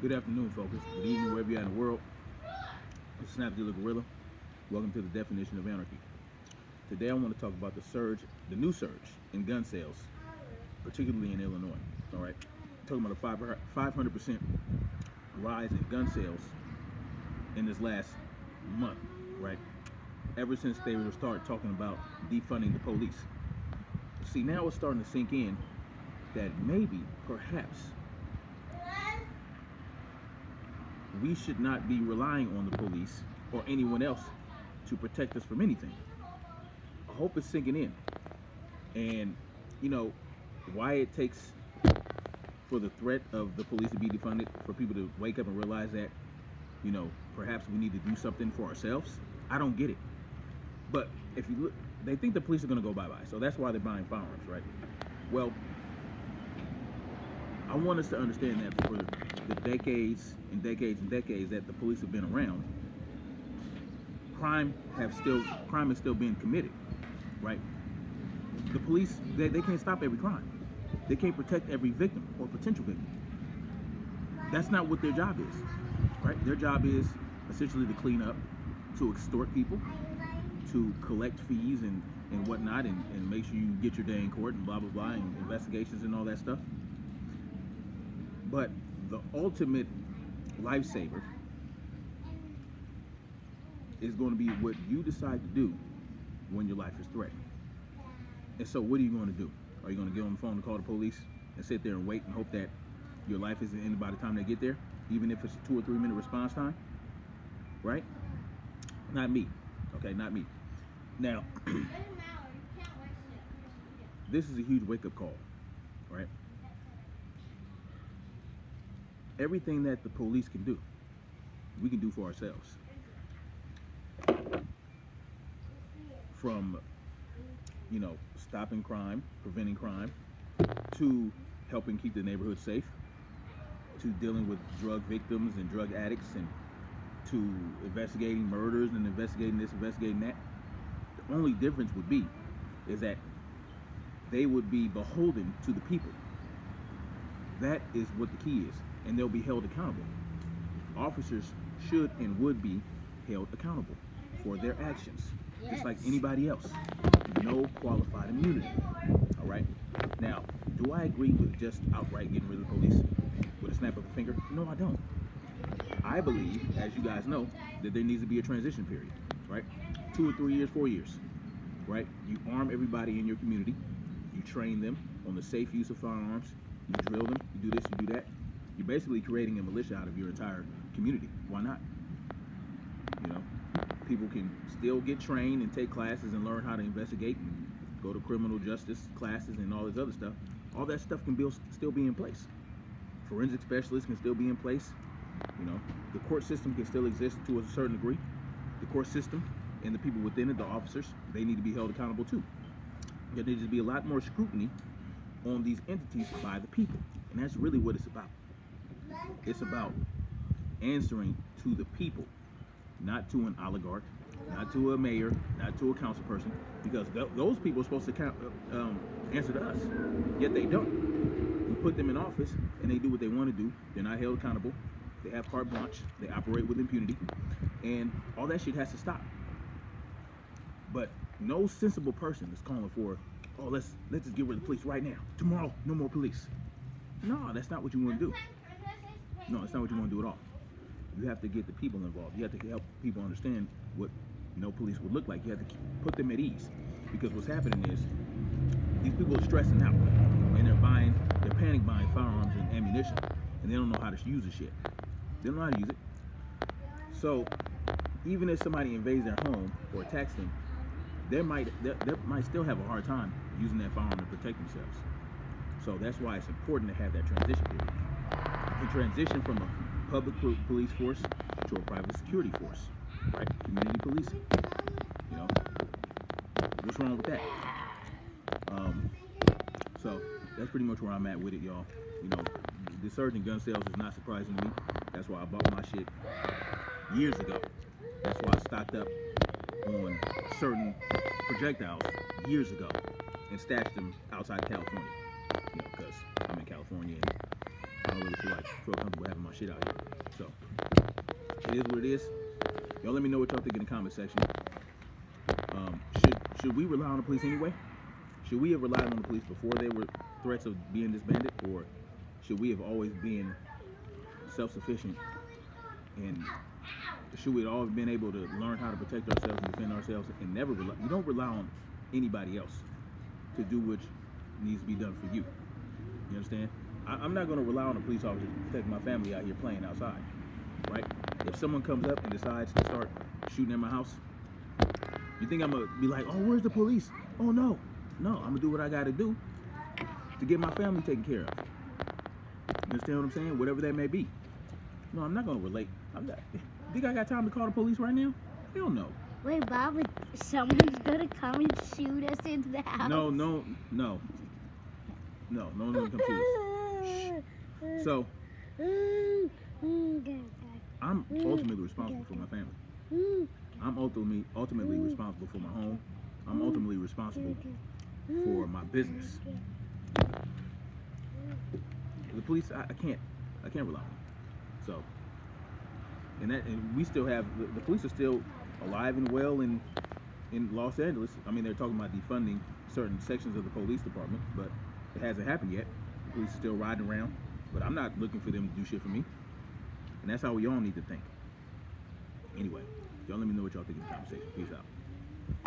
Good afternoon, folks. Good evening, wherever you're in the world. This is Snapdealer Gorilla. Welcome to the Definition of Anarchy. Today, I want to talk about the new surge in gun sales, particularly in Illinois. All right, talking about a 500% rise in gun sales in this last month. Right, ever since they started talking about defunding the police. See, now it's starting to sink in that maybe, perhaps, we should not be relying on the police or anyone else to protect us from anything. I hope it's sinking in. And, why it takes for the threat of the police to be defunded, for people to wake up and realize that, perhaps we need to do something for ourselves. I don't get it. But if you look, they think the police are going to go bye-bye. So that's why they're buying firearms, right? Well, I want us to understand that for the decades and decades and decades that the police have been around, crime is still being committed, right? The police, they can't stop every crime. They can't protect every victim or potential victim. That's not what their job is, right? Their job is essentially to clean up, to extort people, to collect fees and whatnot, and make sure you get your day in court and blah, blah, blah, and investigations and all that stuff. But the ultimate lifesaver is going to be what you decide to do when your life is threatened. And so what are you going to do? Are you going to get on the phone and call the police and sit there and wait and hope that your life isn't ended by the time they get there, even if it's a 2 or 3 minute response time? Right? Not me. Okay, not me. Now, this is a huge wake-up call, right? Everything that the police can do, we can do for ourselves. From, stopping crime, preventing crime, to helping keep the neighborhood safe, to dealing with drug victims and drug addicts, and to investigating murders and investigating this, investigating that. The only difference would be is that they would be beholden to the people. That is what the key is, and they'll be held accountable. Officers should and would be held accountable for their actions, just like anybody else. No qualified immunity. All right. Now, do I agree with just outright getting rid of the police with a snap of a finger? No, I don't. I believe, as you guys know, that there needs to be a transition period, right? 2 or 3 years, 4 years, right? You arm everybody in your community. You train them on the safe use of firearms. You drill them. You do this, you do that. You're basically creating a militia out of your entire community. Why not? People can still get trained and take classes and learn how to investigate and go to criminal justice classes and all this other stuff. All that stuff can still be in place. Forensic specialists can still be in place. The court system can still exist to a certain degree. The court system and the people within it, the officers, they need to be held accountable too. There needs to be a lot more scrutiny on these entities by the people. And that's really what it's about. It's about answering to the people, not to an oligarch, not to a mayor, not to a council person, because those people are supposed to answer to us, yet they don't. We put them in office, and they do what they want to do. They're not held accountable. They have carte blanche. They operate with impunity, and all that shit has to stop. But no sensible person is calling for, let's just get rid of the police right now. Tomorrow, no more police. No, that's not what you want to do. No, that's not what you want to do at all. You have to get the people involved. You have to help people understand what no police would look like. You have to put them at ease, because what's happening is these people are stressing out, and they're panic buying firearms and ammunition, and they don't know how to use the shit. They don't know how to use it. So even if somebody invades their home or attacks them, they might still have a hard time using that firearm to protect themselves. So that's why it's important to have that transition period. You can transition from a public police force to a private security force, right? Community policing. What's wrong with that? So that's pretty much where I'm at with it, y'all. The surge in gun sales is not surprising to me. That's why I bought my shit years ago. That's why I stocked up on certain projectiles years ago and stashed them outside of California. Because I'm in California and I don't really feel like feel comfortable having my shit out here. So it is what it is. Y'all let me know what y'all think in the comment section. Should we rely on the police anyway? Should we have relied on the police before they were threats of being disbanded, or should we have always been self-sufficient, and should we have always been able to learn how to protect ourselves and defend ourselves and never rely? You don't rely on anybody else to do what needs to be done for you. You understand? I'm not going to rely on a police officer to protect my family out here playing outside, right? If someone comes up and decides to start shooting at my house, you think I'm going to be like, oh, where's the police? Oh, no, I'm going to do what I got to do to get my family taken care of. You understand what I'm saying? Whatever that may be. No, I'm not going to relate. I'm not. Think I got time to call the police right now? Hell no. Wait, Bob, someone's gonna come and shoot us in the house. No one's gonna come shoot us. So, I'm ultimately responsible for my family. I'm ultimately responsible for my home. I'm ultimately responsible for my business. The police, I can't rely on them. So, and we still have the police are still alive and well in Los Angeles. I mean, they're talking about defunding certain sections of the police department, but it hasn't happened yet. The police are still riding around, but I'm not looking for them to do shit for me. And that's how we all need to think. Anyway, y'all let me know what y'all think in the conversation. Peace out.